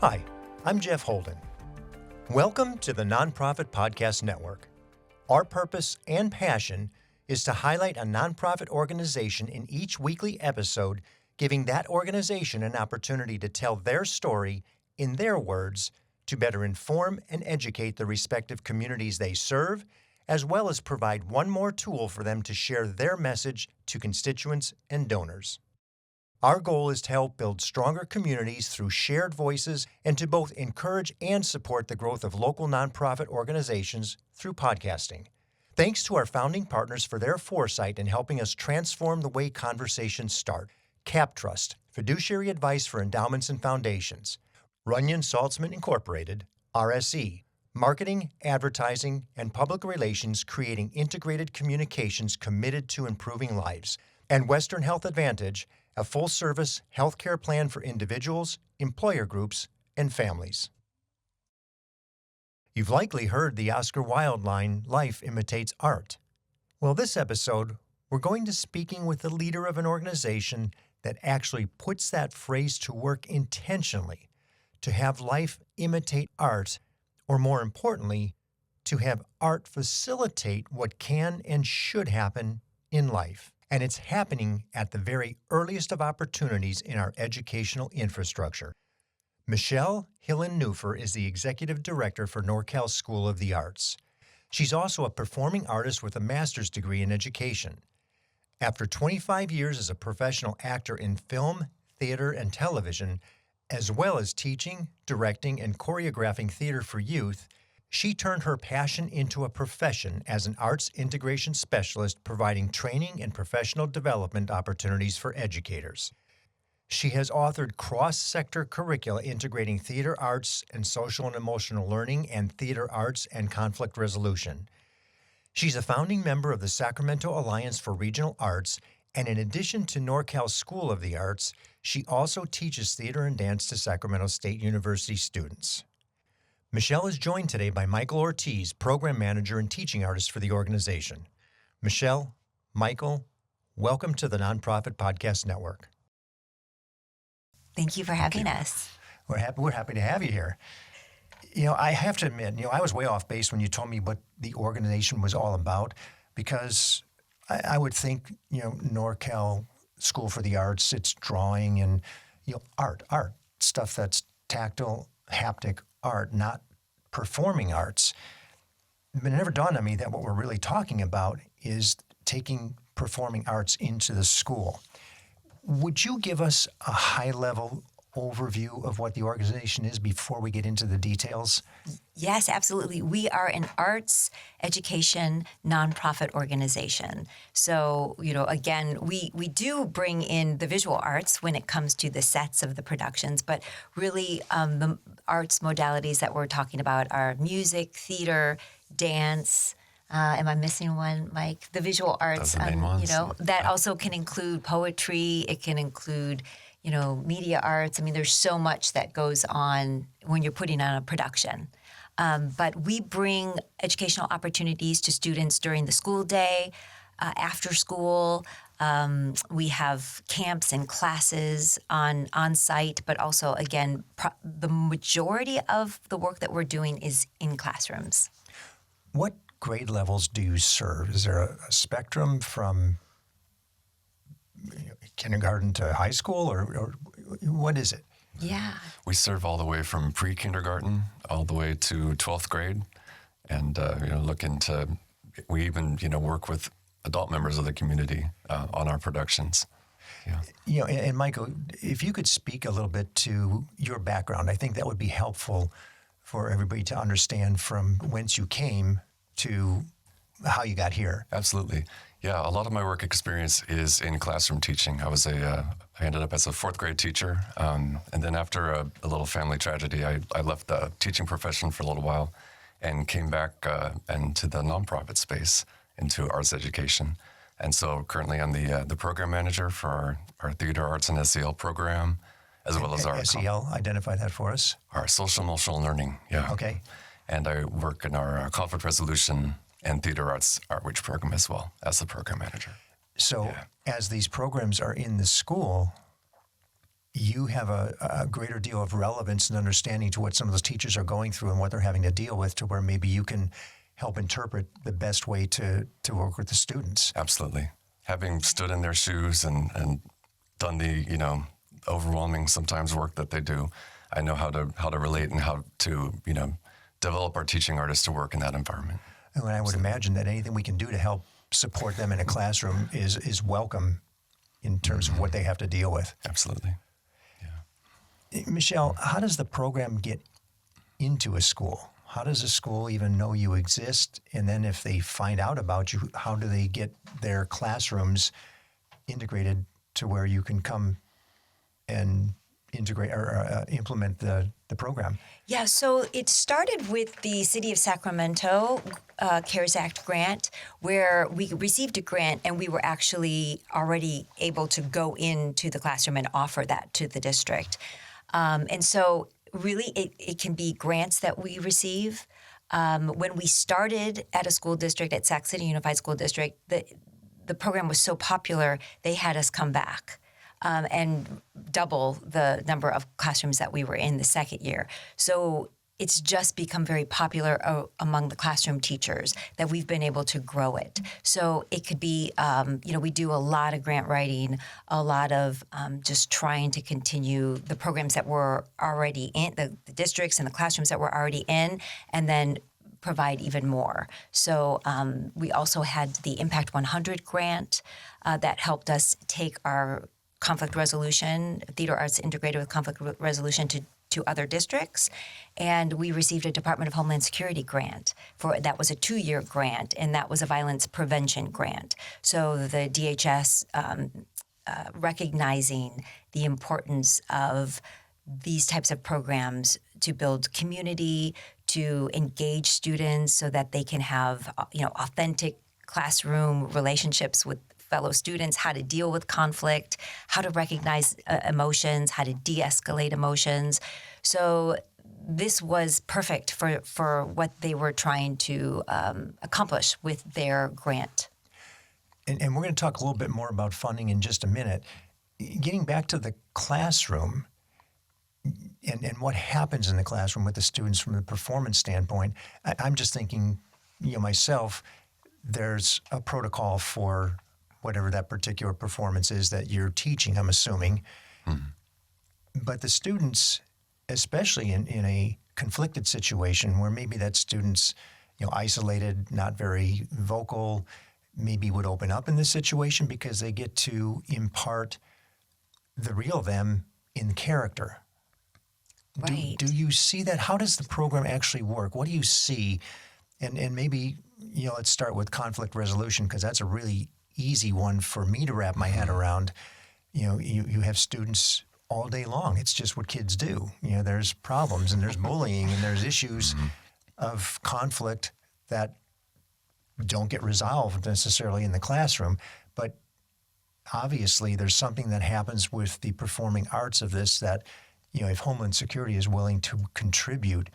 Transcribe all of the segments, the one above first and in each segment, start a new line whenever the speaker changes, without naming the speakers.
Hi, I'm Jeff Holden. Welcome to the Nonprofit Podcast Network. Our purpose and passion is to highlight a nonprofit organization in each weekly episode, giving that organization an opportunity to tell their story in their words to better inform and educate the respective communities they serve, as well as provide one more tool for them to share their message to constituents and donors. Our goal is to help build stronger communities through shared voices and to both encourage and support the growth of local nonprofit organizations through podcasting. Thanks to our founding partners for their foresight in helping us transform the way conversations start. CapTrust, fiduciary advice for endowments and foundations. Runyon Saltzman Incorporated, RSE, marketing, advertising, and public relations creating integrated communications committed to improving lives. And Western Health Advantage, a full-service healthcare plan for individuals, employer groups, and families. You've likely heard the Oscar Wilde line, "Life imitates art." Well, this episode, we're going to speaking with the leader of an organization that actually puts that phrase to work intentionally, to have life imitate art, or more importantly, to have art facilitate what can and should happen in life. And it's happening at the very earliest of opportunities in our educational infrastructure. Michelle Hillen-Neufer is the Executive Director for NorCal School of the Arts. She's also a performing artist with a master's degree in education. After 25 years as a professional actor in film, theater, and television, as well as teaching, directing, and choreographing theater for youth, she turned her passion into a profession as an arts integration specialist providing training and professional development opportunities for educators. She has authored cross-sector curricula integrating theater arts and social and emotional learning and theater arts and conflict resolution. She's a founding member of the Sacramento Alliance for Regional Arts, and in addition to NorCal School of the Arts, she also teaches theater and dance to Sacramento State University students. Michelle is joined today by Michael Ortiz, Program Manager and Teaching Artist for the organization. Michelle, Michael, welcome to the Nonprofit Podcast Network.
Thank you for having us.
We're happy to have you here. I have to admit, I was way off base when you told me what the organization was all about, because I would think, NorCal School for the Arts, it's drawing and, art, stuff that's tactile, haptic art, not performing arts. But it never dawned on me that what we're really talking about is taking performing arts into the school. Would you give us a high-level overview of what the organization is before we get into the details?
Yes, absolutely. We are an arts education nonprofit organization. So, again, we do bring in the visual arts when it comes to the sets of the productions, but really the arts modalities that we're talking about are music, theater, dance. Am I missing one, Mike? The visual arts,
those are the main ones.
That also can include poetry. It can include media arts. I mean, there's so much that goes on when you're putting on a production. But we bring educational opportunities to students during the school day, after school. We have camps and classes on site, but also, again, the majority of the work that we're doing is in classrooms.
What grade levels do you serve? Is there a spectrum from kindergarten to high school, or what is it?
Yeah.
We serve all the way from pre-kindergarten all the way to 12th grade, and we even work with adult members of the community on our productions. Yeah.
And Michael, if you could speak a little bit to your background, I think that would be helpful for everybody to understand from whence you came to how you got here.
Absolutely. Yeah, a lot of my work experience is in classroom teaching. I ended up as a fourth grade teacher, and then after a little family tragedy, I left the teaching profession for a little while and came back into the nonprofit space, into arts education. And so currently I'm the program manager for our theater arts and SEL program, as well as our
SEL, identify that for us.
Our social emotional learning, yeah.
Okay.
And I work in our conflict resolution and theater arts outreach program as well as the program manager.
So as these programs are in the school, you have a greater deal of relevance and understanding to what some of those teachers are going through and what they're having to deal with, to where maybe you can help interpret the best way to work with the students.
Absolutely. Having stood in their shoes and done the, overwhelming sometimes work that they do, I know how to relate and how to, develop our teaching artists to work in that environment.
And I would imagine that anything we can do to help support them in a classroom is welcome in terms of what they have to deal with.
Absolutely.
Michelle, how does the program get into a school? How does a school even know you exist? And then if they find out about you, how do they get their classrooms integrated to where you can come and integrate or implement the program?
Yeah, so it started with the City of Sacramento CARES Act grant, where we received a grant and we were actually already able to go into the classroom and offer that to the district. And so really it can be grants that we receive. When we started at a school district, at Sac City Unified School District, the program was so popular, they had us come back. And double the number of classrooms that we were in the second year. So it's just become very popular among the classroom teachers that we've been able to grow it. So it could be, we do a lot of grant writing, a lot of just trying to continue the programs that we're already in, the districts and the classrooms that we're already in, and then provide even more. So we also had the Impact 100 grant that helped us take our conflict resolution, theater arts integrated with conflict resolution to other districts. And we received a Department of Homeland Security grant that was a 2-year grant, and that was a violence prevention grant. So the DHS recognizing the importance of these types of programs to build community, to engage students so that they can have, authentic classroom relationships with fellow students, how to deal with conflict, how to recognize emotions, how to de-escalate emotions. So this was perfect for what they were trying to accomplish with their grant.
And we're going to talk a little bit more about funding in just a minute. Getting back to the classroom and what happens in the classroom with the students from the performance standpoint, I'm just thinking, myself, there's a protocol for whatever that particular performance is that you're teaching, I'm assuming. But the students, especially in a conflicted situation where maybe that student's, isolated, not very vocal, maybe would open up in this situation because they get to impart the real them in character.
Right.
Do you see that? How does the program actually work? What do you see? And maybe, let's start with conflict resolution, because that's a really easy one for me to wrap my head around. You have students all day long. It's just what kids do. There's problems and there's bullying and there's issues of conflict that don't get resolved necessarily in the classroom. But obviously there's something that happens with the performing arts of this that, if Homeland Security is willing to contribute,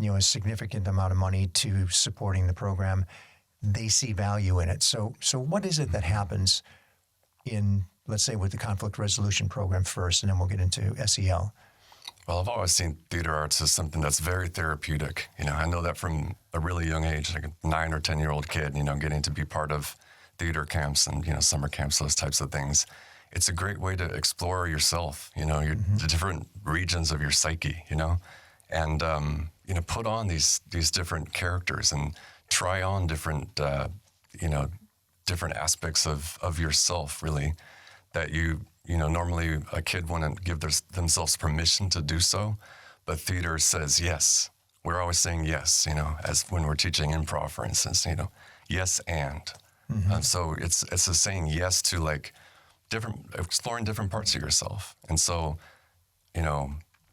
a significant amount of money to supporting the program, they see value in it. So what is it that happens in, let's say, with the conflict resolution program first, and then we'll get into SEL?
Well, I've always seen theater arts as something that's very therapeutic. I know that from a really young age, like a 9 or 10-year-old kid, getting to be part of theater camps and, summer camps, those types of things. It's a great way to explore yourself, the different regions of your psyche, and, put on these different characters and try on different, different aspects of yourself, really, that normally a kid wouldn't give themselves permission to do so, but theater says yes. We're always saying yes, as when we're teaching improv, for instance, yes and. So it's a saying yes to exploring different parts of yourself. And so,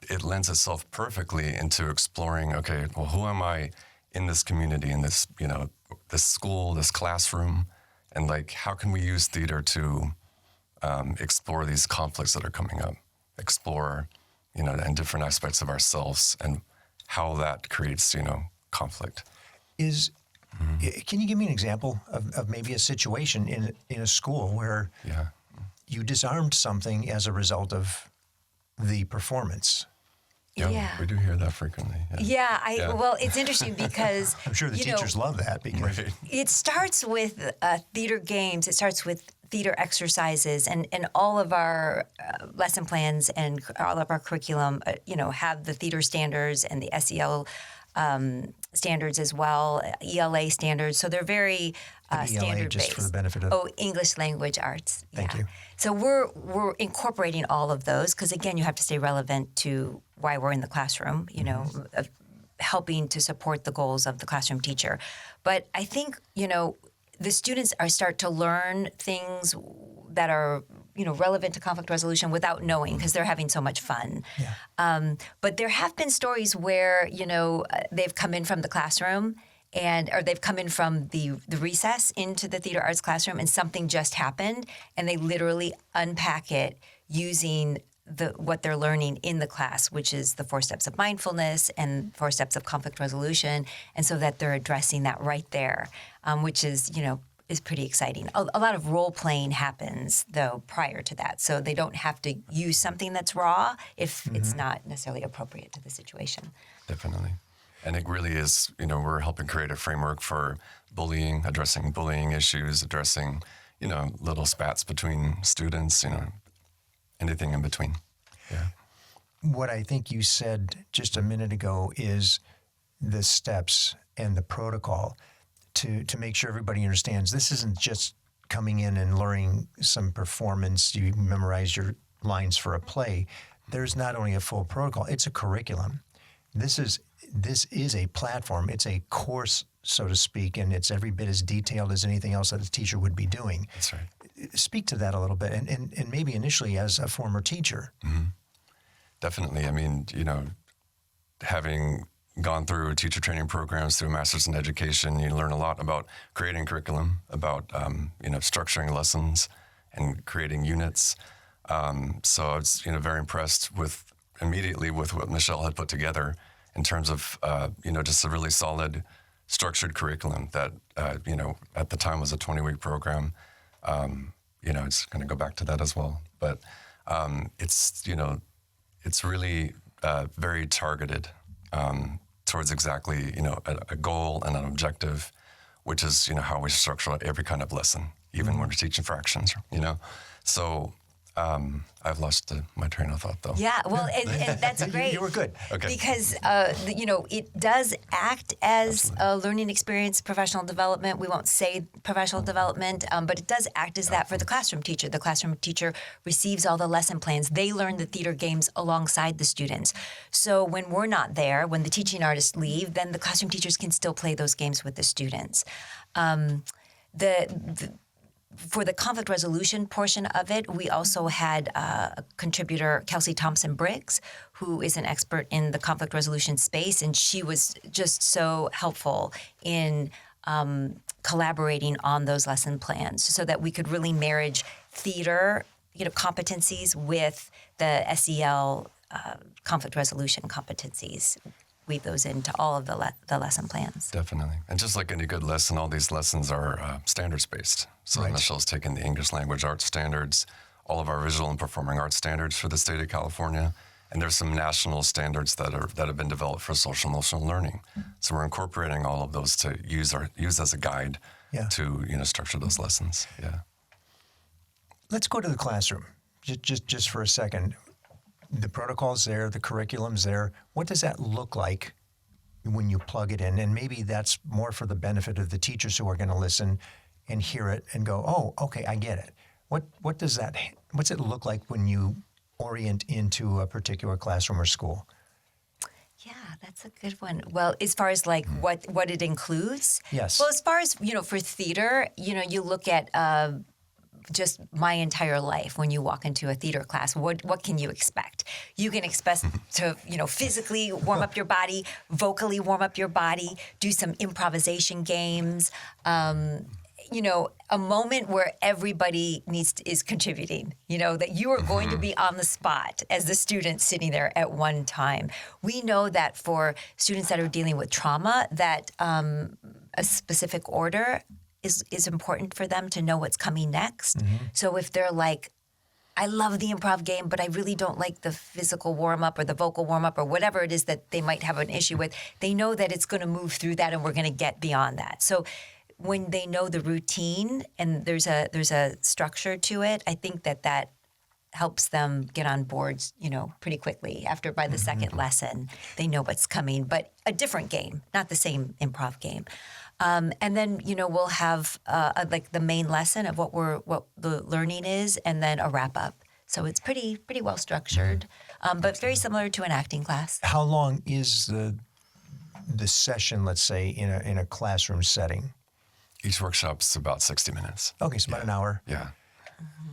it lends itself perfectly into exploring, okay, well, who am I in this community, in this, this school, this classroom, and how can we use theater to explore these conflicts that are coming up, explore, and different aspects of ourselves and how that creates, conflict.
Can you give me an example of maybe a situation in a school where you disarmed something as a result of the performance.
Yeah.
We do hear that frequently. Yeah.
Well, it's interesting because
I'm sure the teachers love that because
it starts with theater games. It starts with theater exercises, and all of our lesson plans and all of our curriculum, have the theater standards and the SEL standards as well, ELA standards. So they're very standard
just
based.
for the benefit of
English language arts.
Thank you.
So we're incorporating all of those because again, you have to stay relevant to why we're in the classroom. Of helping to support the goals of the classroom teacher. But I think the students start to learn things that are relevant to conflict resolution without knowing because they're having so much fun.
Yeah.
But there have been stories where they've come in from the classroom or they've come in from the recess into the theater arts classroom and something just happened and they literally unpack it using what they're learning in the class, which is the 4 steps of mindfulness and 4 steps of conflict resolution, and so that they're addressing that right there, which is pretty exciting. A lot of role playing happens though prior to that, so they don't have to use something that's raw if it's not necessarily appropriate to the situation.
Definitely. And it really is, we're helping create a framework for bullying, addressing bullying issues, addressing, little spats between students, anything in between. Yeah.
what I think you said just a minute ago is the steps and the protocol to make sure everybody understands this isn't just coming in and learning some performance, you memorize your lines for a play. There's not only a full protocol, it's a curriculum. This is a platform. It's a course, so to speak, and it's every bit as detailed as anything else that a teacher would be doing.
That's right.
Speak to that a little bit, and maybe initially as a former teacher.
Mm-hmm. Definitely. I mean, having gone through teacher training programs, through Masters in Education, you learn a lot about creating curriculum, about, structuring lessons and creating units. So I was, very impressed immediately with what Michelle had put together in terms of, just a really solid structured curriculum that, at the time was a 20-week program. It's going to go back to that as well. But it's really very targeted towards exactly, a goal and an objective, which is, how we structure every kind of lesson, even when we're teaching fractions, So I've lost my train of thought, though.
Yeah, well, and that's great.
You were good.
Okay.
Because, it does act as a learning experience, professional development. We won't say professional development, but it does act as that for the classroom teacher. The classroom teacher receives all the lesson plans. They learn the theater games alongside the students. So when we're not there, when the teaching artists leave, then the classroom teachers can still play those games with the students. For the conflict resolution portion of it, we also had a contributor, Kelsey Thompson-Briggs, who is an expert in the conflict resolution space, and she was just so helpful in collaborating on those lesson plans so that we could really marriage theater, competencies with the SEL conflict resolution competencies. Weave those into all of the lesson plans.
Definitely. And just like any good lesson, all these lessons are standards-based. So
Right.
Michelle's taken the English language arts standards, all of our visual and performing arts standards for the state of California, and there's some national standards that have been developed for social emotional learning. So we're incorporating all of those to use as a guide
Yeah.
to structure those lessons. Yeah.
Let's go to the classroom, just for a second. The protocol's there, the curriculum's there. What does that look like when you plug it in? And maybe that's more for the benefit of the teachers who are going to listen and hear it and go, "Oh, okay, I get it." What's it look like when you orient into a particular classroom or school?
Yeah, that's a good one. Well, as far as like what it includes,
Yes.
Well, as far as for theater, you look at just my entire life. When you walk into a theater class, what can you expect? You can expect to physically warm up your body, vocally warm up your body, do some improvisation games. A moment where everybody is contributing, that you are going to be on the spot as the student sitting there at one time. We know that for students that are dealing with trauma, that a specific order is important for them to know what's coming next. So if they're like I love the improv game, but I really don't like the physical warm-up or the vocal warm-up or whatever it is that they might have an issue with. They know that it's going to move through that and we're going to get beyond that. So when they know the routine and there's a structure to it, I think that helps them get on board, pretty quickly. By the second lesson, they know what's coming, but a different game, not the same improv game. And then, we'll have like the main lesson of what the learning is, and then a wrap up. So it's pretty well structured, but very similar to an acting class.
How long is the session, let's say, in a classroom setting?
Each workshop's about 60 minutes.
Okay, so about an hour.
Yeah.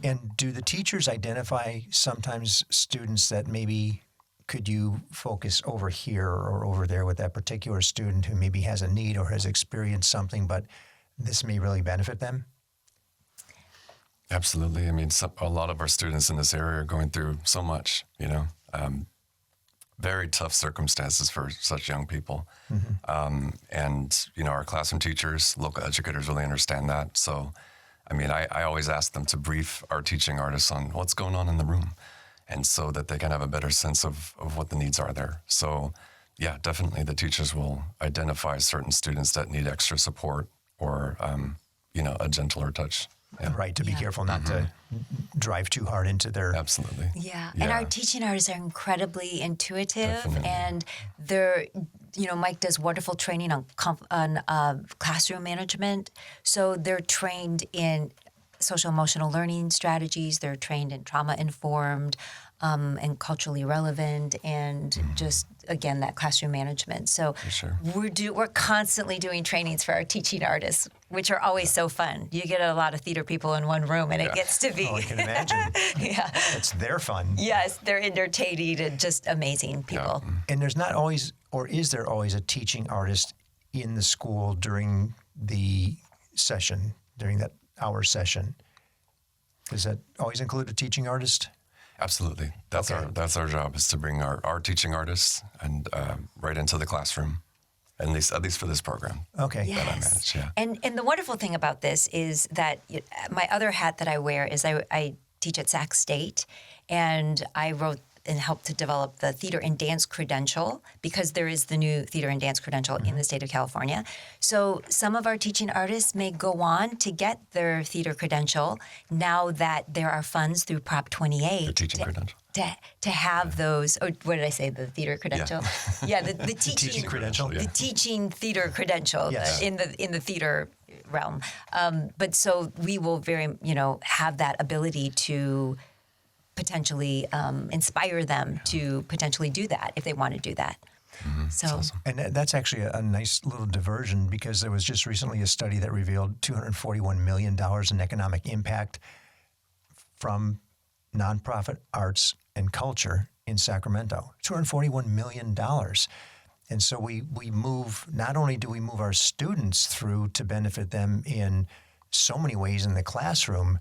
And do the teachers identify sometimes students that maybe could you focus over here or over there with that particular student who maybe has a need or has experienced something, but this may really benefit them?
Absolutely. I mean, a lot of our students in this area are going through so much, very tough circumstances for such young people. And, our classroom teachers, local educators really understand that. So, I mean, I always ask them to brief our teaching artists on what's going on in the room, and so that they can have a better sense of what the needs are there. So, yeah, definitely the teachers will identify certain students that need extra support or, a gentler touch. Yeah.
Right, to be careful not to drive too hard into their...
Absolutely.
Yeah. And our teaching artists are incredibly intuitive.
Definitely.
And they're, Mike does wonderful training on classroom management. So they're trained in social emotional learning strategies. They're trained in trauma-informed and culturally relevant, and just, again, that classroom management. So
sure.
we're constantly doing trainings for our teaching artists, which are always so fun. You get a lot of theater people in one room, and it gets to be...
Oh, I can imagine.
Yeah.
It's their fun.
Yes, they're entertaining and just amazing people.
Yeah.
And there's not always, or is there always a teaching artist in the school during the session, during that hour session? Does that always include a teaching artist?
Absolutely. That's our job, is to bring our teaching artists and right into the classroom, at least for this program.
Okay.
Yes.
That I manage, yeah.
And the wonderful thing about this is that my other hat that I wear is I teach at Sac State, and I wrote and helped to develop the Theater and Dance Credential, because there is the new Theater and Dance Credential in the state of California. So some of our teaching artists may go on to get their theater credential now that there are funds through Prop 28.
The teaching credential.
To have those, or what did I say, the theater credential? Yeah, the teaching
credential.
the teaching theater credential
Yes.
in the theater realm. But so we will have that ability to potentially inspire them to potentially do that if they want to do that. So,
awesome.
And that's actually a nice little diversion, because there was just recently a study that revealed $241 million in economic impact from nonprofit arts and culture in Sacramento. $241 million. And so we move, not only do we move our students through to benefit them in so many ways in the classroom,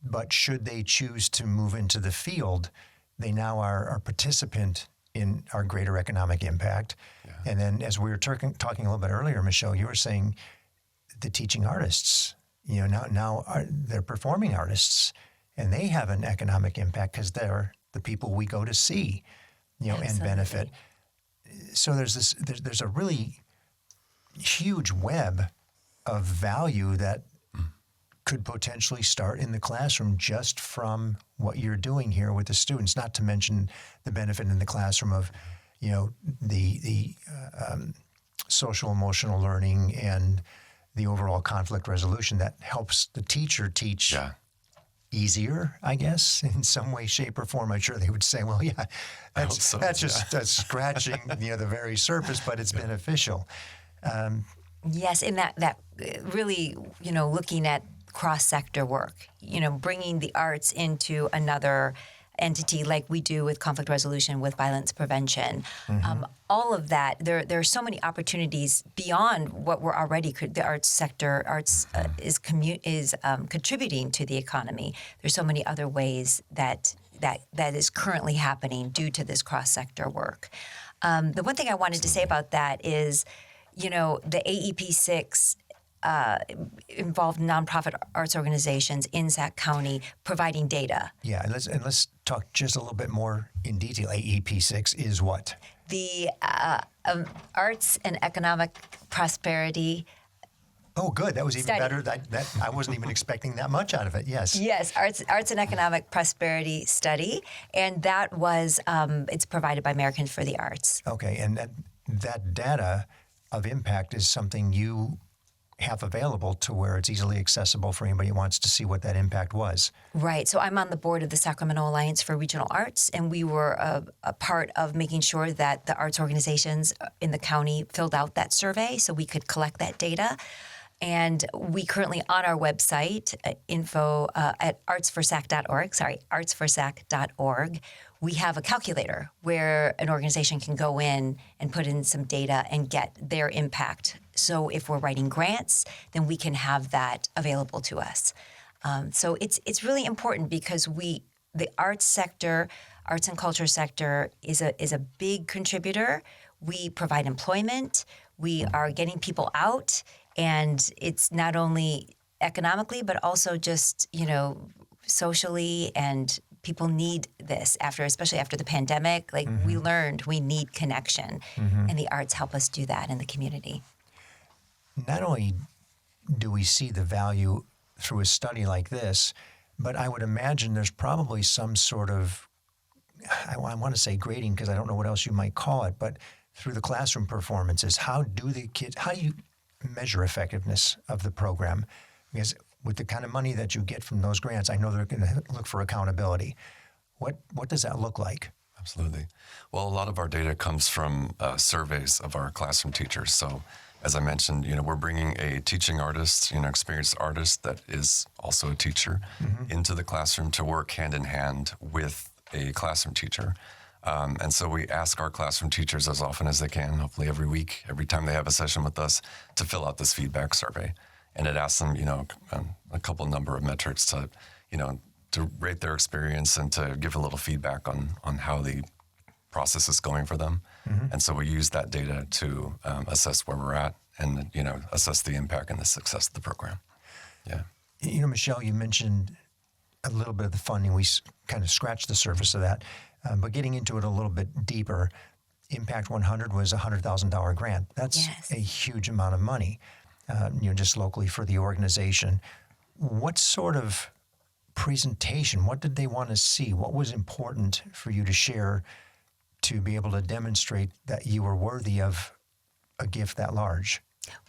but should they choose to move into the field, they now are a participant in our greater economic impact. Yeah. And then, as we were talking a little bit earlier, Michelle, you were saying the teaching artists, now they're performing artists, and they have an economic impact because they're the people we go to see, and benefit. So there's a really huge web of value that could potentially start in the classroom just from what you're doing here with the students, not to mention the benefit in the classroom of, the social emotional learning and the overall conflict resolution that helps the teacher teach easier, I guess, in some way, shape, or form. I'm sure they would say, well, yeah, that's scratching the very surface, but it's beneficial.
yes, and that really, looking at cross-sector work, bringing the arts into another entity like we do with conflict resolution, with violence prevention. All of that, there are so many opportunities beyond what we're already, the arts sector, is contributing to the economy. There's so many other ways that is currently happening due to this cross-sector work. The one thing I wanted to say about that is, the AEP 6 involved nonprofit arts organizations in Sac County providing data.
Yeah, and let's talk just a little bit more in detail. AEP6 is what?
The Arts and Economic Prosperity.
Oh, good. That was even
Study.
better. That I wasn't even expecting that much out of it. Yes.
Yes, Arts and Economic Prosperity Study, and that was it's provided by Americans for the Arts.
Okay, and that data of impact is something you have available to where it's easily accessible for anybody who wants to see what that impact was.
Right. So I'm on the board of the Sacramento Alliance for Regional Arts, and we were a part of making sure that the arts organizations in the county filled out that survey so we could collect that data. And we currently on our website, info at artsforsac.org, we have a calculator where an organization can go in and put in some data and get their impact. So if we're writing grants, then we can have that available to us. So it's really important because the arts sector, arts and culture sector is a big contributor. We provide employment. We are getting people out. And it's not only economically, but also just, socially, and people need this especially after the pandemic. Like we learned we need connection, and the arts help us do that in the community.
Not only do we see the value through a study like this, but I would imagine there's probably some sort of, I want to say grading because I don't know what else you might call it, but through the classroom performances, how do you measure effectiveness of the program? Because with the kind of money that you get from those grants, I know they're going to look for accountability. What does that look like?
Absolutely. Well, a lot of our data comes from surveys of our classroom teachers. So as I mentioned, we're bringing a teaching artist, experienced artist that is also a teacher into the classroom to work hand in hand with a classroom teacher. And so we ask our classroom teachers as often as they can, hopefully every week, every time they have a session with us, to fill out this feedback survey. And it asks them, a couple number of metrics to, to rate their experience and to give a little feedback on how the process is going for them. And so we use that data to assess where we're at and, assess the impact and the success of the program. Yeah.
Michelle, you mentioned a little bit of the funding. We kind of scratched the surface of that. But getting into it a little bit deeper, Impact 100 was a $100,000 grant. That's
Yes.
a huge amount of money, just locally for the organization. What sort of presentation, what did they want to see? What was important for you to share to be able to demonstrate that you were worthy of a gift that large?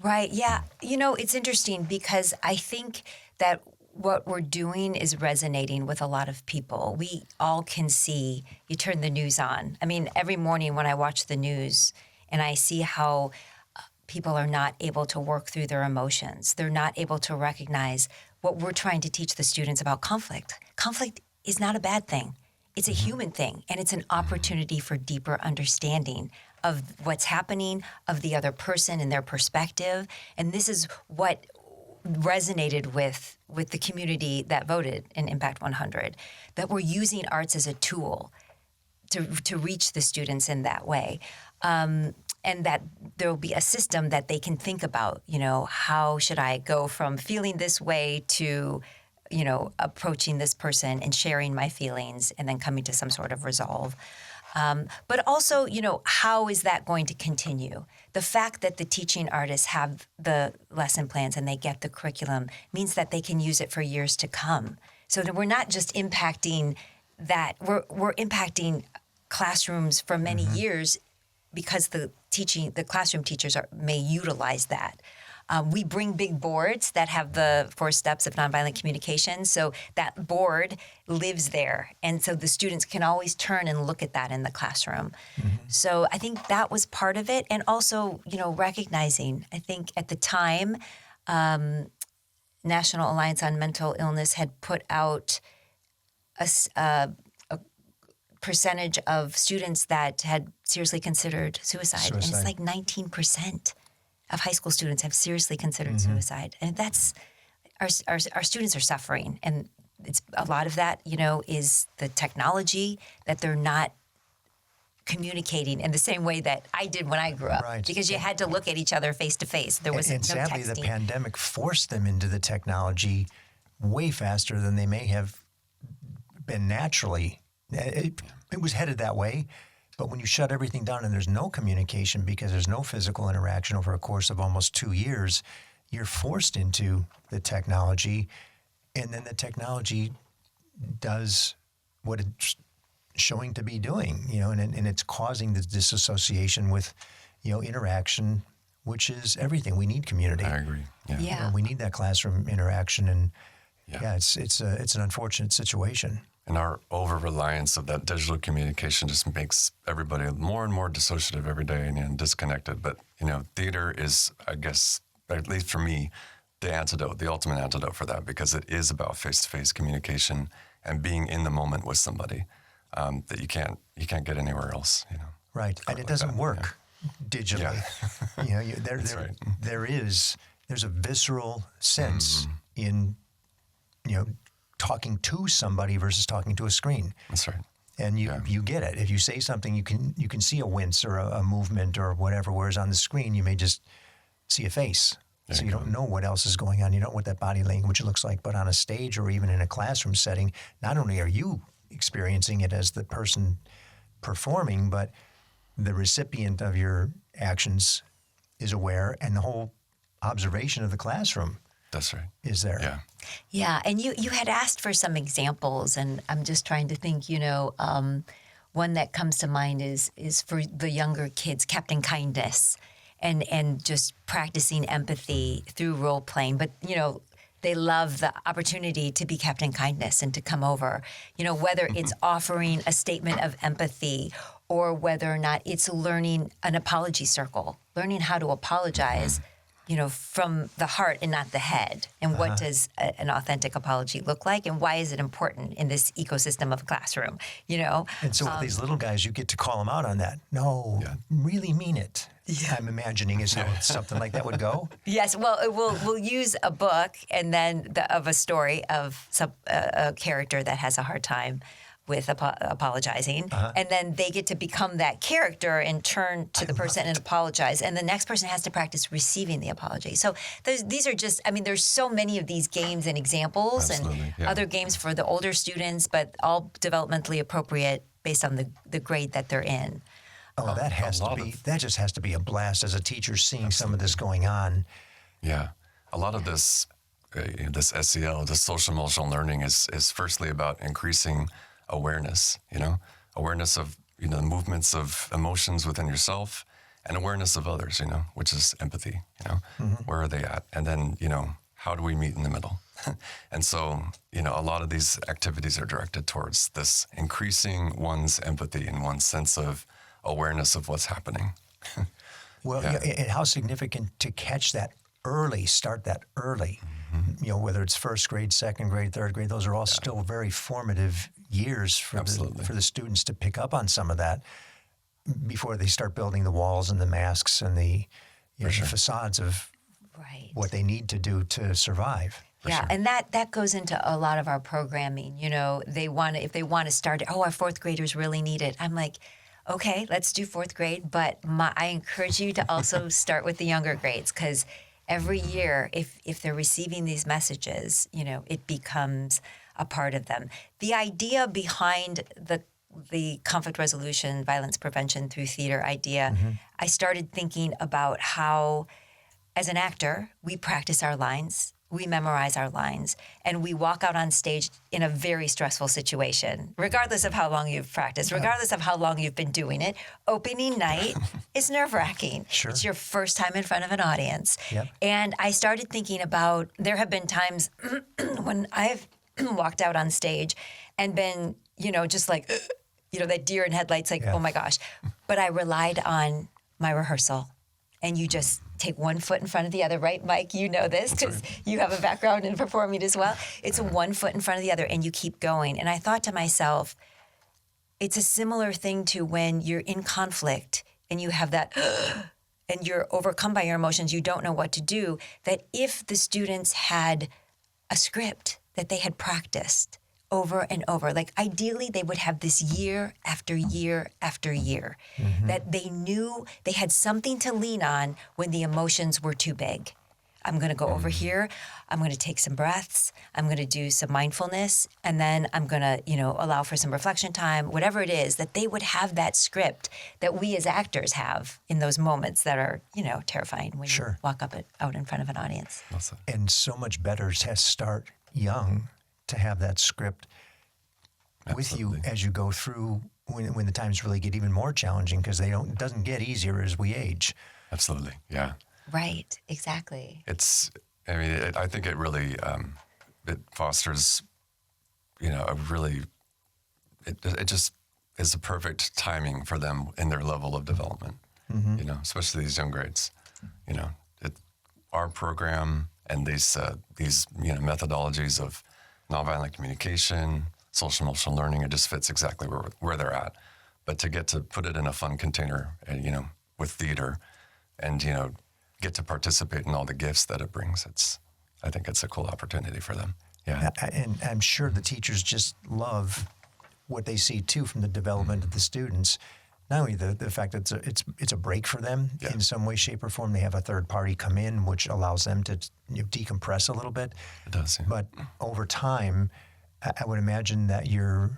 Right. Yeah. It's interesting because I think that what we're doing is resonating with a lot of people. We all can see, you turn the news on. I mean, every morning when I watch the news and I see how people are not able to work through their emotions, they're not able to recognize what we're trying to teach the students about conflict. Conflict is not a bad thing. It's a human thing, and it's an opportunity for deeper understanding of what's happening, of the other person and their perspective. And this is what resonated with the community that voted in Impact 100, that we're using arts as a tool to reach the students in that way. And that there will be a system that they can think about, how should I go from feeling this way to, approaching this person and sharing my feelings and then coming to some sort of resolve. But also, how is that going to continue? The fact that the teaching artists have the lesson plans and they get the curriculum means that they can use it for years to come. So that we're not just impacting that, we're impacting classrooms for many years because the classroom teachers may utilize that. We bring big boards that have the 4 steps of nonviolent communication. So that board lives there. And so the students can always turn and look at that in the classroom. So I think that was part of it. And also, recognizing, I think at the time, National Alliance on Mental Illness had put out a percentage of students that had seriously considered suicide. And it's like 19%. Of high school students have seriously considered suicide. And that's, our students are suffering. And it's a lot of that, is the technology that they're not communicating in the same way that I did when I grew up.
Right.
Because you had to look at each other face to face. There was
And
no
sadly,
texting.
the pandemic forced them into the technology way faster than they may have been naturally. It was headed that way. But when you shut everything down and there's no communication because there's no physical interaction over a course of almost 2 years, you're forced into the technology. And then the technology does what it's showing to be doing, and it's causing the disassociation with, interaction, which is everything. We need community.
I agree. Yeah.
We need that classroom interaction, and it's an unfortunate situation.
And our over-reliance of that digital communication just makes everybody more and more dissociative every day and disconnected. But, theater is, I guess, at least for me, the ultimate antidote for that, because it is about face-to-face communication and being in the moment with somebody that you can't get anywhere else.
Right, and it doesn't work digitally.
That's right.
There's a visceral sense in talking to somebody versus talking to a screen.
That's right.
And you get it. If you say something, you can see a wince or a movement or whatever, whereas on the screen you may just see a face. So you don't know what else is going on. You don't know what that body language looks like. But on a stage or even in a classroom setting, not only are you experiencing it as the person performing, but the recipient of your actions is aware, and the whole observation of the classroom
That's right.
is there.
Yeah.
Yeah, and you had asked for some examples, and I'm just trying to think, one that comes to mind is for the younger kids, Captain Kindness, and just practicing empathy through role playing. But, they love the opportunity to be Captain Kindness and to come over, whether it's offering a statement of empathy or whether or not it's learning an apology circle, learning how to apologize, from the heart and not the head. And what does an authentic apology look like? And why is it important in this ecosystem of classroom,
And so with these little guys, you get to call them out on that. No, really mean it. Yeah. I'm imagining is how something like that would go.
Yes, well, we'll use a book and then of a story of a character that has a hard time with apologizing, and then they get to become that character and turn to the person and apologize, and the next person has to practice receiving the apology. So these are just, there's so many of these games and examples.
Absolutely,
and other games for the older students, but all developmentally appropriate based on the grade that they're in.
Oh, that just has to be a blast as a teacher seeing some of this going on.
Yeah. A lot of this SEL, this social emotional learning is firstly about increasing awareness, awareness of, the movements of emotions within yourself and awareness of others, which is empathy, where are they at? And then, how do we meet in the middle? And so, a lot of these activities are directed towards this increasing one's empathy and one's sense of awareness of what's happening.
Well, and how significant to catch that early, start that early. Whether it's first grade, second grade, third grade, those are all still very formative years for the students to pick up on some of that before they start building the walls and the masks and the the facades of what they need to do to survive.
And that goes into a lot of our programming. If they want to start, our fourth graders really need it. I'm like, okay, let's do fourth grade, but I encourage you to also start with the younger grades, because every year, if they're receiving these messages, it becomes a part of them. The idea behind the conflict resolution, violence prevention through theater idea, I started thinking about how, as an actor, we practice our lines, we memorize our lines, and we walk out on stage in a very stressful situation, regardless of how long you've practiced, regardless of how long you've been doing it. Opening night is nerve-wracking.
Sure.
It's your first time in front of an audience.
Yep.
And I started thinking about, there have been times when I've walked out on stage and been, just like, that deer in headlights, like, oh my gosh. But I relied on my rehearsal. And you just take one foot in front of the other, right, Mike? You know this because you have a background in performing as well. It's one foot in front of the other, and you keep going. And I thought to myself, it's a similar thing to when you're in conflict and you have that, and you're overcome by your emotions, you don't know what to do, that if the students had a script that they had practiced, over and over. Like ideally they would have this year after year after year, that they knew they had something to lean on when the emotions were too big. I'm going to go over here. I'm going to take some breaths. I'm going to do some mindfulness. And then I'm going to, allow for some reflection time, whatever it is, that they would have that script that we as actors have in those moments that are, terrifying when you walk out in front of an audience.
Awesome.
And so much better to start young to have that script with you as you go through when the times really get even more challenging, because it doesn't get easier as we age.
Absolutely. Yeah.
Right, exactly.
I think it really, it fosters, it just is the perfect timing for them in their level of development, especially these young grades. Our program and these methodologies of nonviolent communication, social emotional learning, it just fits exactly where they're at. But to get to put it in a fun container, with theater and, get to participate in all the gifts that it brings. I think it's a cool opportunity for them. Yeah.
And I'm sure the teachers just love what they see too from the development of the students. Not only the fact that it's a break for them in some way, shape, or form. They have a third party come in, which allows them to decompress a little bit.
It does. Yeah.
But over time, I would imagine that your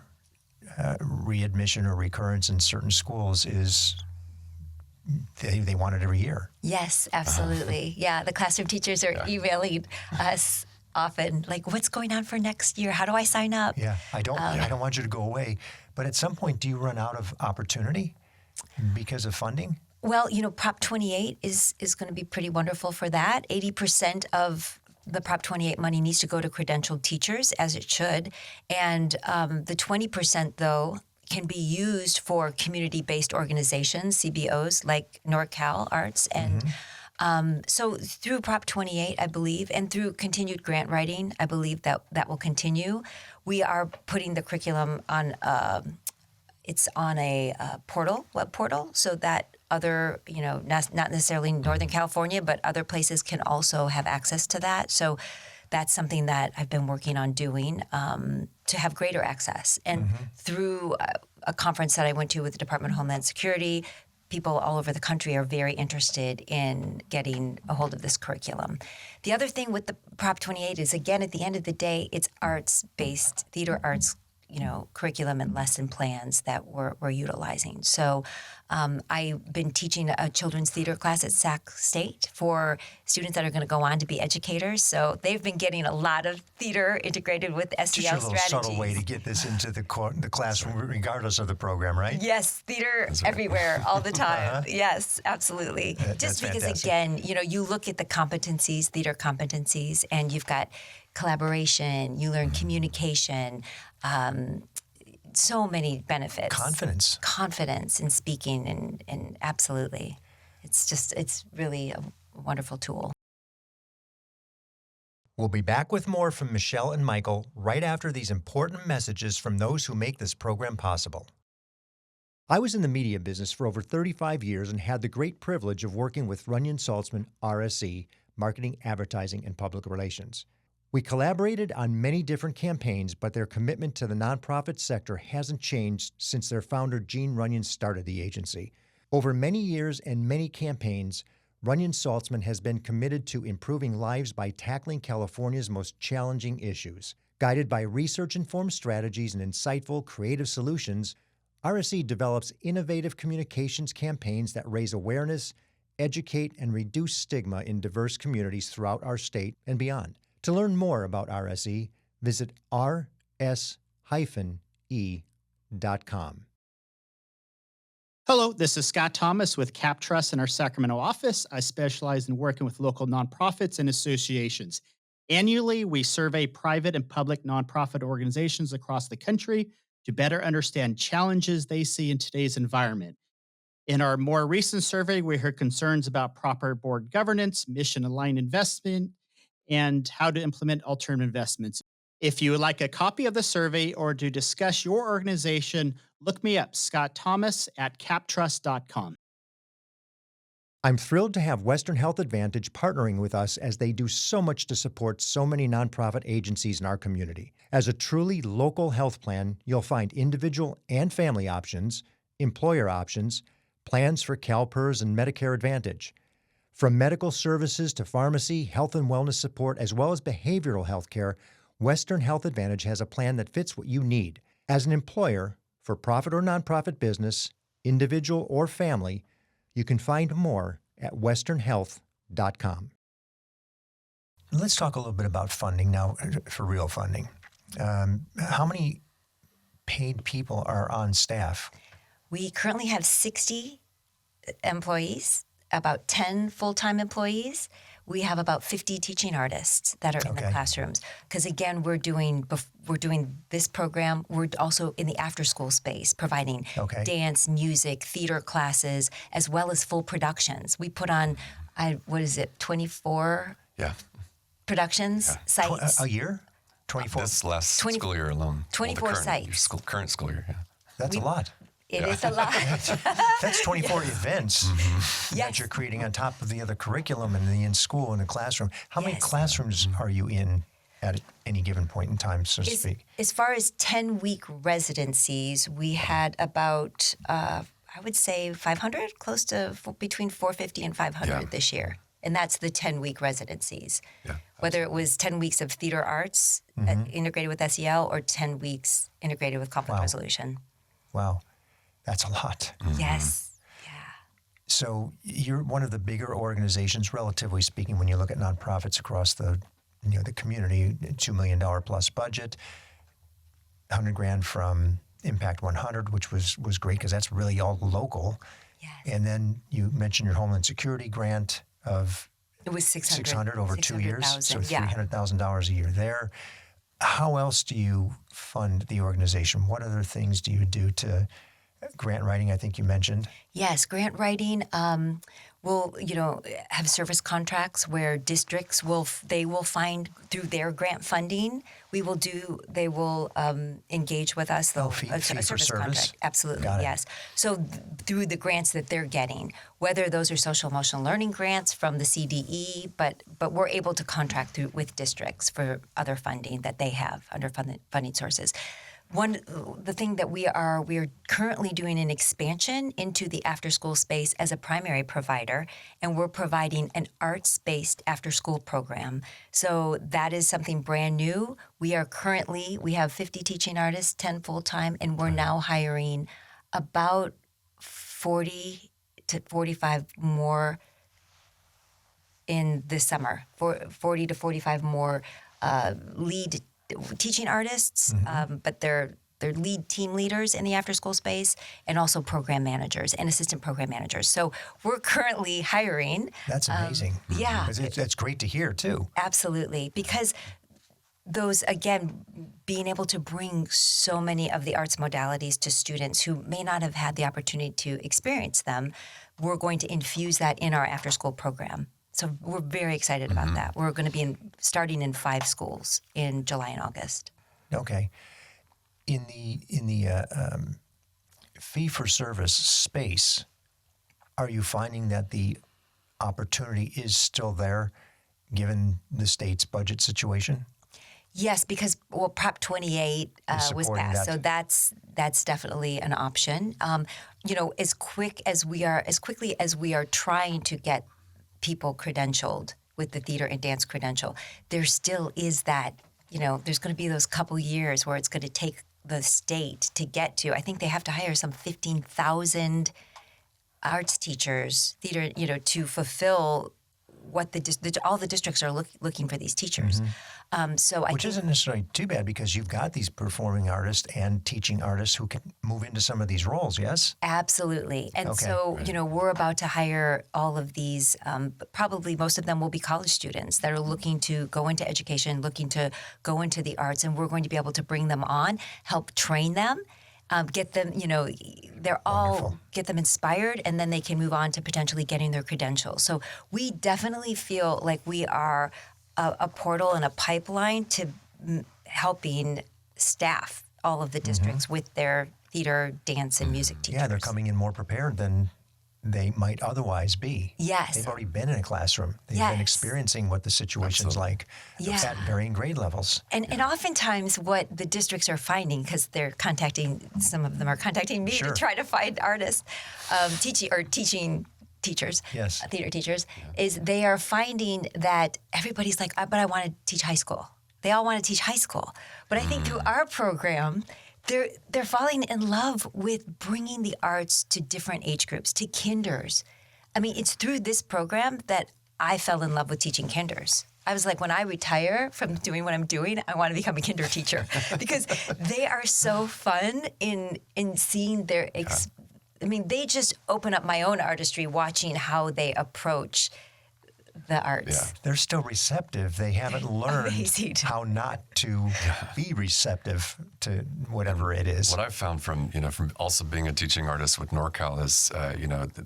readmission or recurrence in certain schools is. They want it every year.
Yes, absolutely. Yeah, the classroom teachers are emailing us often, like, what's going on for next year? How do I sign up?
Yeah, I don't want you to go away. But at some point, do you run out of opportunity because of funding?
Well, Prop 28 is going to be pretty wonderful for that. 80% of the Prop 28 money needs to go to credentialed teachers, as it should. And the 20%, though, can be used for community-based organizations, CBOs, like NorCal Arts. And so through Prop 28, I believe, and through continued grant writing, I believe that will continue. We are putting the curriculum on, it's on a web portal, so that other, not necessarily Northern California, but other places can also have access to that. So that's something that I've been working on doing to have greater access. And through a conference that I went to with the Department of Homeland Security, people all over the country are very interested in getting a hold of this curriculum. The other thing with the Prop 28 is, again, at the end of the day, it's arts-based, theater arts, curriculum and lesson plans that we're utilizing. So I've been teaching a children's theater class at Sac State for students that are going to go on to be educators. So they've been getting a lot of theater integrated with SEL
strategies. Just a little subtle way to get this into the classroom, regardless of the program, right?
Yes, theater everywhere, all the time. Yes, absolutely. Just because,
fantastic.
Again, you look at the competencies, theater competencies, and you've got collaboration, you learn communication, so many benefits. Confidence in speaking, and absolutely. It's really a wonderful tool.
We'll be back with more from Michelle and Michael right after these important messages from those who make this program possible. I was in the media business for over 35 years and had the great privilege of working with Runyon Saltzman, RSE, Marketing, Advertising, and Public Relations. We collaborated on many different campaigns, but their commitment to the nonprofit sector hasn't changed since their founder, Gene Runyon, started the agency. Over many years and many campaigns, Runyon Saltzman has been committed to improving lives by tackling California's most challenging issues. Guided by research-informed strategies and insightful, creative solutions, RSE develops innovative communications campaigns that raise awareness, educate, and reduce stigma in diverse communities throughout our state and beyond. To learn more about RSE, visit rs-e.com.
Hello, this is Scott Thomas with Cap Trust in our Sacramento office. I specialize in working with local nonprofits and associations. Annually, we survey private and public nonprofit organizations across the country to better understand challenges they see in today's environment. In our more recent survey, we heard concerns about proper board governance, mission-aligned investment, and how to implement alternative investments. If you would like a copy of the survey or to discuss your organization, look me up, Scott Thomas at captrust.com.
I'm thrilled to have Western Health Advantage partnering with us as they do so much to support so many nonprofit agencies in our community. As a truly local health plan, you'll find individual and family options, employer options, plans for CalPERS and Medicare Advantage. From medical services to pharmacy, health and wellness support, as well as behavioral health care, Western Health Advantage has a plan that fits what you need. As an employer, for profit or nonprofit business, individual or family, you can find more at westernhealth.com. Let's talk a little bit about funding now, for real funding. How many paid people are on staff?
We currently have 60 employees, about 10 full-time employees. We have about 50 teaching artists that are in the classrooms. Because again, we're doing this program. We're also in the after-school space, providing dance, music, theater classes, as well as full productions. We put on, 24 productions, sites.
A year? 24?
This last school year alone.
24 sites.
Current school year, yeah.
That's a lot.
It is a lot.
That's 24 events that you're creating on top of the other curriculum and in school and the classroom. How many classrooms are you in at any given point in time, so to speak?
As far as 10-week residencies, we had about, I would say 500, close to between 450 and 500 this year. And that's the 10-week residencies. Yeah, whether it was 10 weeks of theater arts integrated with SEL or 10 weeks integrated with conflict resolution.
Wow. That's a lot.
Yes. Yeah.
So you're one of the bigger organizations, relatively speaking, when you look at nonprofits across the community. $2 million plus budget, $100,000 from Impact 100, which was great because that's really all local.
Yes.
And then you mentioned your Homeland Security grant of
it was
600 over 2 years, so $300,000 a year there. How else do you fund the organization? What other things do you do to grant writing? I think you mentioned. Yes,
grant writing. We'll, have service contracts where districts will find through their grant funding. They will engage with us. They'll
fee for service contract.
Absolutely, yes. So through the grants that they're getting, whether those are social emotional learning grants from the CDE, but we're able to contract with districts for other funding that they have under funding sources. The thing that we are currently doing an expansion into the after-school space as a primary provider, and we're providing an arts-based after-school program. So that is something brand new. We have 50 teaching artists, 10 full-time, and we're now hiring about 40 to 45 more in this summer, 40 to 45 more lead teaching artists, but they're lead team leaders in the after-school space, and also program managers and assistant program managers. So we're currently hiring.
That's amazing.
Yeah.
That's great to hear, too.
Absolutely. Because those, again, being able to bring so many of the arts modalities to students who may not have had the opportunity to experience them, we're going to infuse that in our after-school program. So we're very excited about that. We're going to be starting in 5 schools in July and August.
Okay. In the fee-for-service space, are you finding that the opportunity is still there, given the state's budget situation?
Yes, because Prop 28 was passed, so that's definitely an option. As quickly as we are trying to get people credentialed with the theater and dance credential, there still is that, there's going to be those couple years where it's going to take the state to get to. I think they have to hire some 15,000 arts teachers, theater, to fulfill what all the districts are looking for these teachers. Which isn't necessarily too bad because you've got these performing artists and teaching artists who can move into some of these roles, yes? Absolutely. And we're about to hire all of these, probably most of them will be college students that are looking to go into education, looking to go into the arts, and we're going to be able to bring them on, help train them, get them, get them inspired, and then they can move on to potentially getting their credentials. So we definitely feel like we are a portal and a pipeline to helping staff all of the districts with their theater, dance, and music teachers. Yeah, they're coming in more prepared than
they might otherwise be.
Yes.
They've already been in a classroom. They've
Yes.
been experiencing what the situation's like
Yeah.
at varying grade levels.
And oftentimes what the districts are finding, because some of them are contacting me
Sure.
to try to find artists, teaching teachers,
Yes.
theater teachers, is they are finding that everybody's like, but I want to teach high school. They all want to teach high school. But I think through our program, they're falling in love with bringing the arts to different age groups, to kinders. I mean, it's through this program that I fell in love with teaching kinders. I was like, when I retire from doing what I'm doing, I want to become a kinder teacher because they are so fun in seeing their. I mean, they just open up my own artistry, watching how they approach the arts.
Yeah.
They're still receptive. They haven't learned
Amazing.
how not to be receptive to whatever it is.
What I've found from also being a teaching artist with NorCal is,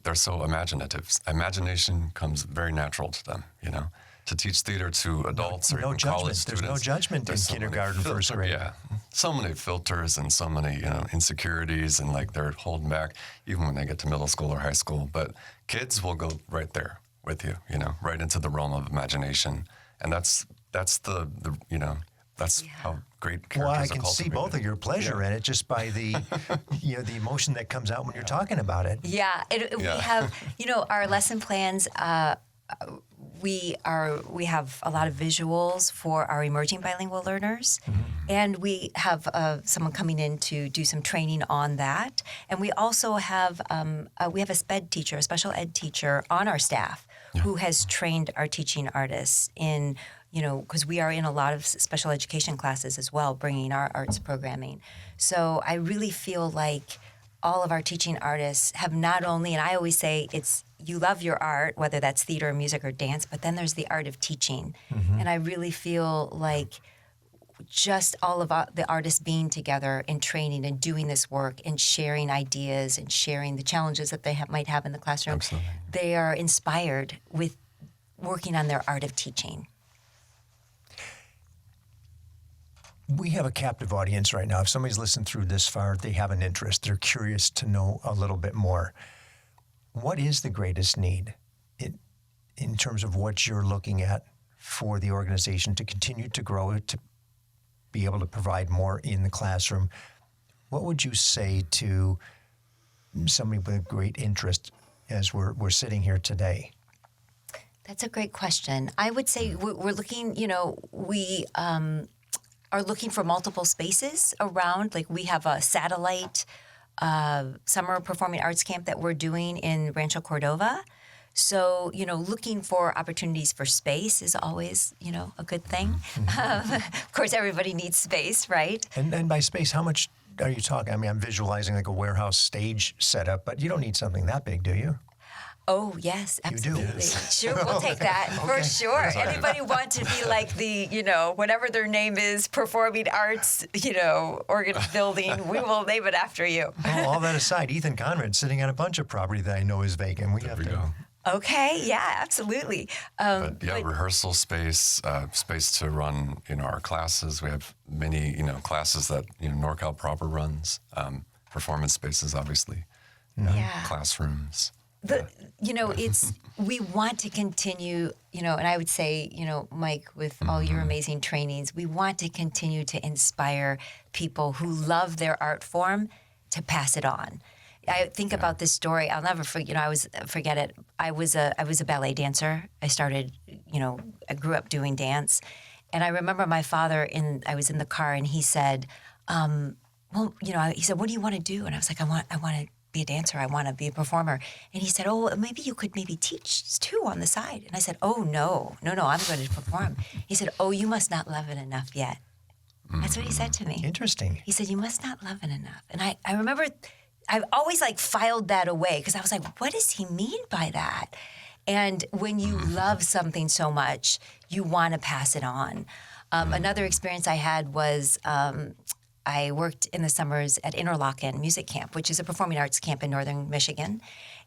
they're so imaginative. Imagination comes very natural to them, To teach theater to adults or
no
even
judgment.
college
There's
students.
no judgment in
so many
kindergarten, first grade.
Yeah, so many filters and so many insecurities, and like they're holding back even when they get to middle school or high school. But kids will go right there with you, right into the realm of imagination, and that's the how great characters
Well, I
are
can see
cultivated.
both of your pleasure in it just by the, the emotion that comes out when you're talking about it.
Yeah, we have, our lesson plans. We have a lot of visuals for our emerging bilingual learners, and we have someone coming in to do some training on that. And we also have a SPED teacher, a special ed teacher, on our staff who has trained our teaching artists in. Because we are in a lot of special education classes as well, bringing our arts programming. So I really feel like all of our teaching artists have not only, and I always say you love your art, whether that's theater or music or dance, but then there's the art of teaching. And I really feel like just all of the artists being together and training and doing this work and sharing ideas and sharing the challenges that they might have in the classroom,
Absolutely.
they are inspired with working on their art of teaching.
We have a captive audience right now. If somebody's listened through this far, they have an interest. They're curious to know a little bit more. What is the greatest need in terms of what you're looking at for the organization to continue to grow, to be able to provide more in the classroom? What would you say to somebody with great interest as we're sitting here today?
That's a great question. I would say we're looking, we are looking for multiple spaces around. Like we have a satellite summer performing arts camp that we're doing in Rancho Cordova. So, looking for opportunities for space is always, a good thing. Of course, everybody needs space, right?
And by space, how much are you talking? I mean, I'm visualizing like a warehouse stage setup, but you don't need something that big, do you?
Oh, yes,
You do?
absolutely. Sure, we'll take that for sure. Anybody want to be like the, whatever their name is, performing arts, building, we will name it after you.
Well, all that aside, Ethan Conrad's sitting on a bunch of property that I know is vacant. We have to
go.
Okay, yeah, absolutely.
But rehearsal space, space to run, our classes. We have many, classes that, NorCal proper runs, performance spaces, obviously, classrooms.
We want to continue, and I would say, Mike, with all your amazing trainings, we want to continue to inspire people who love their art form to pass it on. I think about this story. I'll never forget. Forget it. I was a ballet dancer. I started. I grew up doing dance, and I remember my father. I was in the car, and he said, he said, "What do you want to do?" And I was like, "I want to be a dancer. I want to be a performer." And he said, "Oh, maybe you could teach too on the side." And I said, "Oh no, I'm going to perform." He said, "Oh, you must not love it enough yet." That's what he said to me.
Interesting.
He said, "You must not love it enough." And I remember I've always filed that away because I was like, what does he mean by that? And when you love something so much, you want to pass it on. Another experience I had was I worked in the summers at Interlochen Music Camp, which is a performing arts camp in northern Michigan.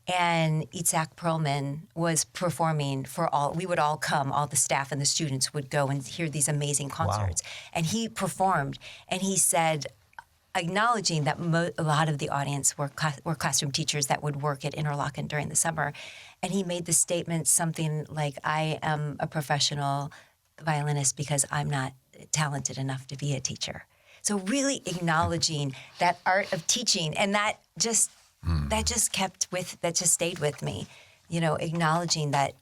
And Itzhak Perlman was performing for all. We would all come, all the staff and the students would go and hear these amazing concerts. Wow. And he performed, and he said, acknowledging that a lot of the audience were classroom teachers that would work at Interlochen during the summer. And he made the statement something like, I am a professional violinist because I'm not talented enough to be a teacher. So really acknowledging that art of teaching, and that just stayed with me, acknowledging that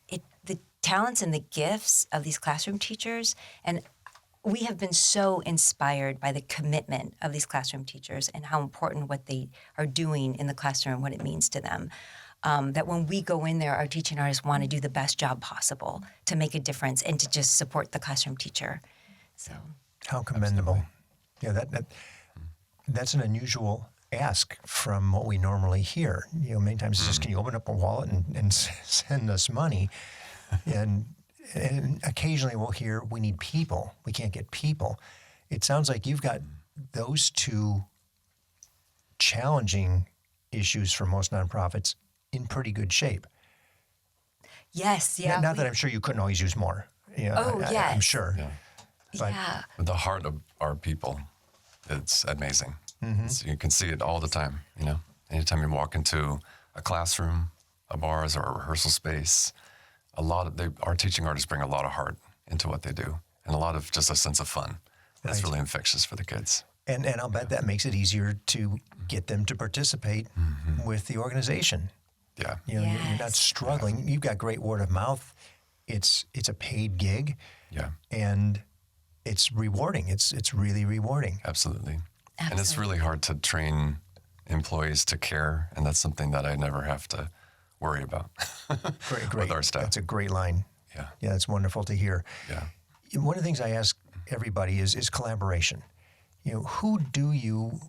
the talents and the gifts of these classroom teachers, and we have been so inspired by the commitment of these classroom teachers and how important what they are doing in the classroom, what it means to them. That when we go in there, our teaching artists want to do the best job possible to make a difference and to just support the classroom teacher. So,
how commendable! Yeah, that's an unusual ask from what we normally hear. Many times it's just, can you open up a wallet and send us money? And occasionally we'll hear, we need people. We can't get people. It sounds like you've got those two challenging issues for most nonprofits in pretty good shape.
Yes, yeah.
Not that I'm sure you couldn't always use more.
Yes.
I'm sure.
Yeah.
But
yeah.
The heart of our people, it's amazing. You can see it all the time, Anytime you walk into a classroom, a bars, or a rehearsal space, our teaching artists bring a lot of heart into what they do, and a lot of just a sense of fun. That's really infectious for the kids.
And I'll bet that makes it easier to get them to participate with the organization.
Yeah.
You're not struggling. You've got great word of mouth. It's a paid gig.
Yeah.
And it's rewarding. It's really rewarding.
Absolutely. And it's really hard to train employees to care, and that's something that I never have to worry about
Great.
with our staff.
That's a great line.
Yeah.
Yeah, that's wonderful to hear.
Yeah.
One of the things I ask everybody is collaboration. Who do you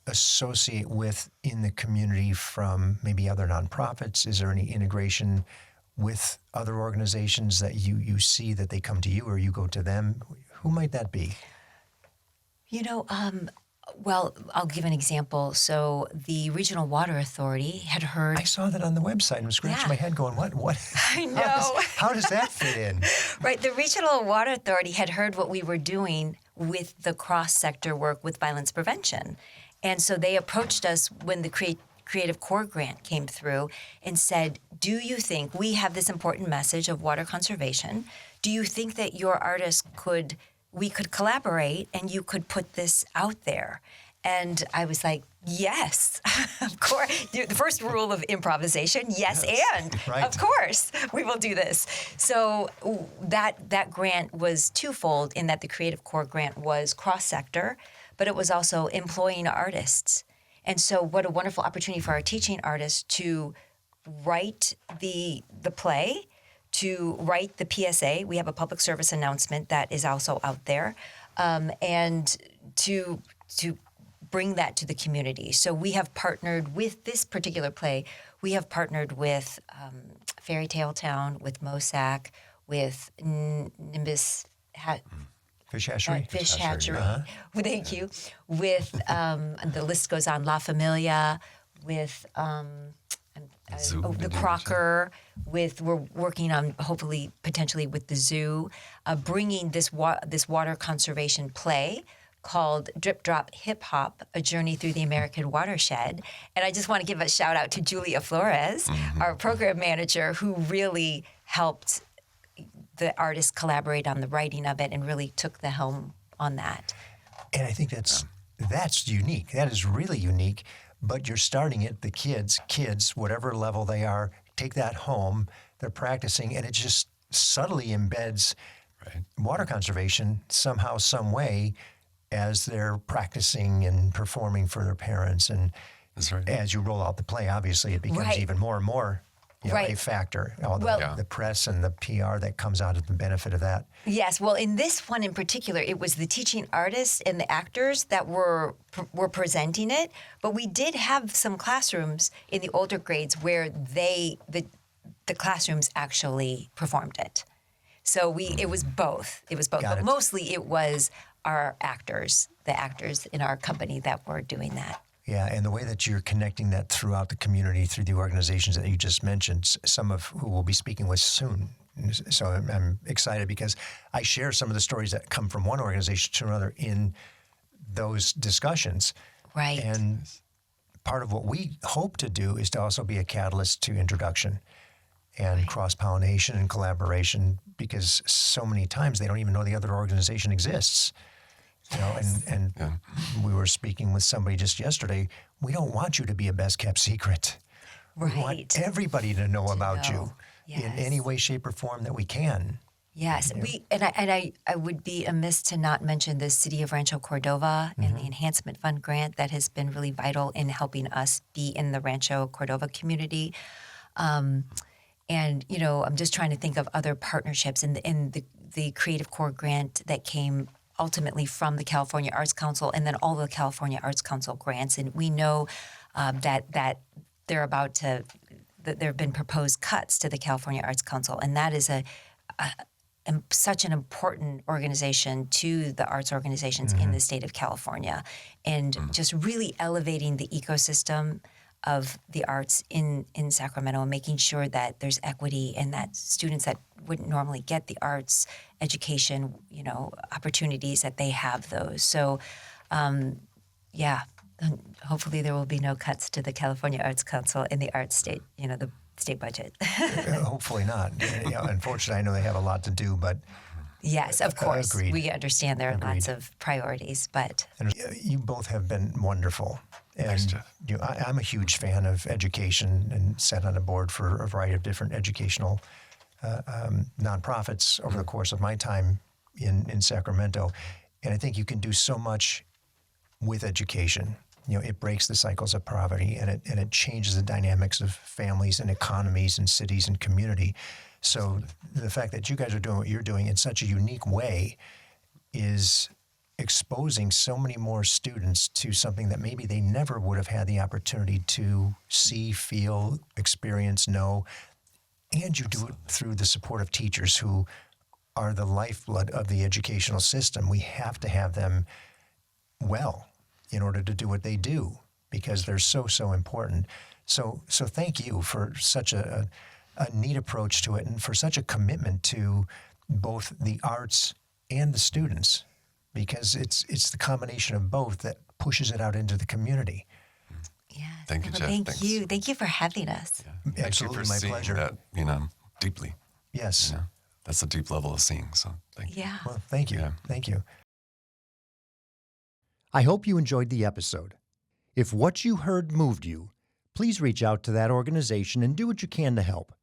associate with in the community from maybe other nonprofits? Is there any integration with other organizations that you see that they come to you or you go to them? Who might that be?
Well, I'll give an example. So the Regional Water Authority had heard...
I saw that on the website and was scratching my head going, what?
I know.
How does that fit in?
Right. The Regional Water Authority had heard what we were doing with the cross-sector work with violence prevention. And so they approached us when the Creative Core grant came through and said, do you think we have this important message of water conservation? Do you think that your artists we could collaborate and you could put this out there? And I was like, yes, of course. The first rule of improvisation, yes. And
right.
Of course we will do this. So that grant was twofold in that the Creative Core grant was cross-sector, but it was also employing artists. And so what a wonderful opportunity for our teaching artists to write the play, to write the PSA. We have a public service announcement that is also out there, and to bring that to the community. So we have partnered with this particular play. We have partnered with Fairy Tale Town, with Mosac, with Nimbus
Fish Hatchery?
Fish Hatchery. Thank you. With, the list goes on, La Familia, with the Crocker, we're working on, hopefully, potentially with the zoo, bringing this water conservation play called Drip Drop Hip Hop, A Journey Through the American Watershed. And I just want to give a shout out to Julia Flores, our program manager, who really helped the artists collaborate on the writing of it and really took the helm on that.
And I think that's unique. That is really unique. But you're starting it, the kids, whatever level they are, take that home, they're practicing, and it just subtly embeds water conservation somehow, some way, as they're practicing and performing for their parents. And as you roll out the play, obviously, it becomes even more and more a factor. All the press and the PR that comes out of the benefit of that.
Yes. Well, in this one in particular, it was the teaching artists and the actors that were presenting it. But we did have some classrooms in the older grades where the classrooms actually performed it. So it was both. But mostly it was our actors, the actors in our company that were doing that.
Yeah, and the way that you're connecting that throughout the community, through the organizations that you just mentioned, some of who we'll be speaking with soon. So I'm excited because I share some of the stories that come from one organization to another in those discussions.
Right.
And part of what we hope to do is to also be a catalyst to introduction and cross-pollination and collaboration, because so many times they don't even know the other organization exists. You know, and we were speaking with somebody just yesterday. We don't want you to be a best-kept secret.
Right.
We want everybody to know about you in
Yes.
any way, shape, or form that we can.
Yes, I would be amiss to not mention the City of Rancho Cordova and the Enhancement Fund grant that has been really vital in helping us be in the Rancho Cordova community. And you know, I'm just trying to think of other partnerships in the Creative Core grant that came ultimately from the California Arts Council, and then all the California Arts Council grants. And we know that they're about to that there have been proposed cuts to the California Arts Council, and that is such an important organization to the arts organizations in the state of California, and just really elevating the ecosystem of the arts in Sacramento, and making sure that there's equity and that students that wouldn't normally get the arts education, you know, opportunities, that they have those. So, hopefully there will be no cuts to the California Arts Council in the arts state, you know, the state budget.
Hopefully not. You know, unfortunately, I know they have a lot to do, but
yes, of course,
agreed.
we understand there are
Agreed.
lots of priorities, but
and you both have been wonderful. And
Thanks, Jeff.
I'm a huge fan of education and sat on a board for a variety of different educational nonprofits over the course of my time in Sacramento. And I think you can do so much with education. You know, it breaks the cycles of poverty, and it changes the dynamics of families and economies and cities and community. So the fact that you guys are doing what you're doing in such a unique way is exposing so many more students to something that maybe they never would have had the opportunity to see, feel, experience, know. And you do it through the support of teachers who are the lifeblood of the educational system. We have to have them well in order to do what they do, because they're so important. So thank you for such a neat approach to it, and for such a commitment to both the arts and the students, because it's the combination of both that pushes it out into the community.
yes.
Thank you,
Well,
Jeff.
Thank
Thanks.
you. Thank you for having us.
Thank
Absolutely,
you for
my
seeing
pleasure.
that, you know, deeply.
Yes.
You know, that's a deep level of seeing. So thank you.
Yeah.
Well, thank you.
Yeah.
Thank you. I hope you enjoyed the episode. If what you heard moved you, please reach out to that organization and do what you can to help.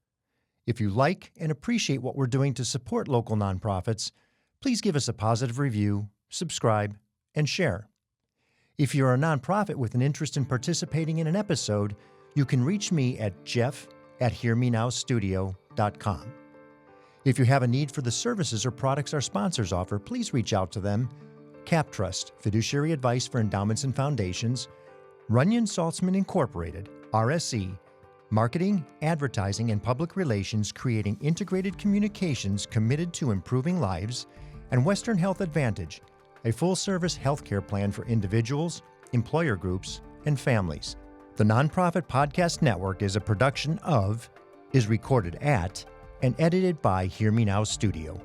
If you like and appreciate what we're doing to support local nonprofits, please give us a positive review, subscribe, and share. If you're a nonprofit with an interest in participating in an episode, you can reach me at jeff@hearmenowstudio.com. If you have a need for the services or products our sponsors offer, please reach out to them. CapTrust, fiduciary advice for endowments and foundations; Runyon Saltzman Incorporated, RSE, marketing, advertising, and public relations, creating integrated communications committed to improving lives; and Western Health Advantage, a full-service healthcare plan for individuals, employer groups, and families. The Nonprofit Podcast Network is a production of, is recorded at, and edited by Hear Me Now Studio.